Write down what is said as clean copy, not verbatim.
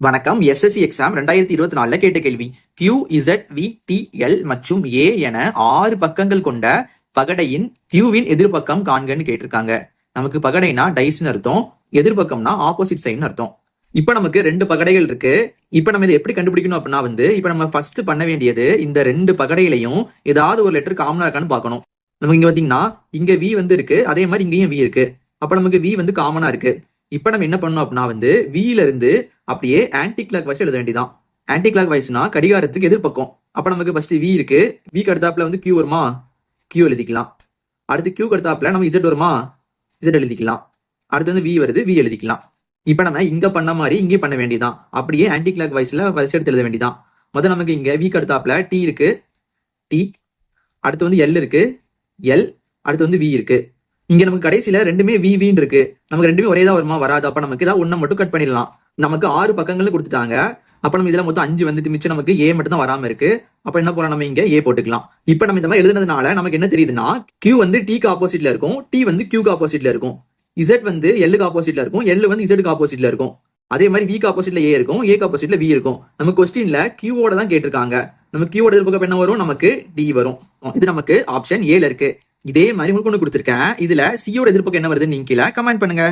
வணக்கம். SSC exam 2024 கேட்ட கேள்வி. Q, Z, V, T, L மற்றும் A என 6 பக்கங்கள் கொண்ட பகடையின் Qவின் எதிர்பக்கம் காண்கன்னு கேட்டிருக்காங்க. நமக்கு பகடைனா டைஸ்னு அர்த்தம், எதிர்பக்கம்னா ஆப்போசிட் சைடுன்னு அர்த்தம். இப்ப நமக்கு 2 பகடைகள் இருக்கு. இப்ப நம்ம இதை எப்படி கண்டுபிடிக்கணும் அப்படின்னா இப்ப நம்ம ஃபர்ஸ்ட் பண்ண வேண்டியது இந்த 2 பகடையிலையும் ஏதாவது ஒரு லெட்டர் காமனா இருக்கான்னு பார்க்கணும். நமக்கு இங்க பாத்தீங்கன்னா இங்க V இருக்கு, அதே மாதிரி இங்கேயும் V இருக்கு. அப்ப நமக்கு V காமனா இருக்கு. இப்ப நம்ம என்ன பண்ணணும் அப்படின்னா Vல இருந்து அப்படியே ஆன்டி கிளாக் வைஸ் எழுத வேண்டியதான். ஆன்டி கிளாக் வைஸ்னா கடிகாரத்துக்கு எதிர்பக்கம். அப்ப நமக்கு ஃபர்ஸ்ட் V இருக்கு, V அடுத்தாப்புல Q வருமா, Q எழுதிக்கலாம். அடுத்து Q அடுத்தாப்புல நம்ம Z வருமா, Z எழுதிக்கலாம். அடுத்து V வருது, V எழுதிக்கலாம். இப்ப நம்ம இங்க பண்ண மாதிரி இங்கே பண்ண வேண்டியதான். அப்படியே ஆன்டி கிளாக் வைஸ்ல ஃபர்ஸ்ட் எடுத்து எழுத வேண்டியதான். முதல்ல நமக்கு இங்க V அடுத்தாப்புல T இருக்கு, T. அடுத்து L இருக்கு, L. அடுத்து V இருக்கு. இங்க நமக்கு கடைசியில ரெண்டுமே வின்னு இருக்கு. நமக்கு ரெண்டுமே ஒரே தான் வருமா, வராது. அப்ப நமக்கு ஏதாவது ஒண்ணை மட்டும் கட் பண்ணிடலாம். நமக்கு 6 பக்கங்கள் கொடுத்துட்டாங்க. அப்ப நம்ம இதுல மொத்தம் 5 வந்துட்டு மிச்சம் நமக்கு A மட்டும் தான் வராம இருக்கு. அப்ப என்ன போறோம், நம்ம இங்க A போட்டுக்கலாம். இப்ப நம்ம இந்த மாதிரி எழுதுனதுனால நமக்கு என்ன தெரியுதுன்னா Q T க்கு ஆப்போசிட்ல இருக்கும், T Q க்கு ஆப்போசிட்ல இருக்கும். Z L க்கு ஆப்போசிட்ல இருக்கும், L Z க்கு ஆப்போசிட்ல இருக்கும். அதே மாதிரி V க்கு ஆப்போசிட்ல A இருக்கும், A க்கு ஆப்போசிட்ல V இருக்கும். நம்ம கொஸ்டின்ல Q ஓட தான் கேட்டிருக்காங்க. நம்ம Q ஓட எதிர்பக்கம் என்ன வரும், நமக்கு D வரும். இது நமக்கு ஆப்ஷன் A ல இருக்கு. இதே மாதிரி உங்களுக்கு ஒன்று கொடுத்துருக்கேன். இதுல C யோட எதிர்பக்கம் என்ன வருதுன்னு நீங்க கீழே கமெண்ட் பண்ணுங்க.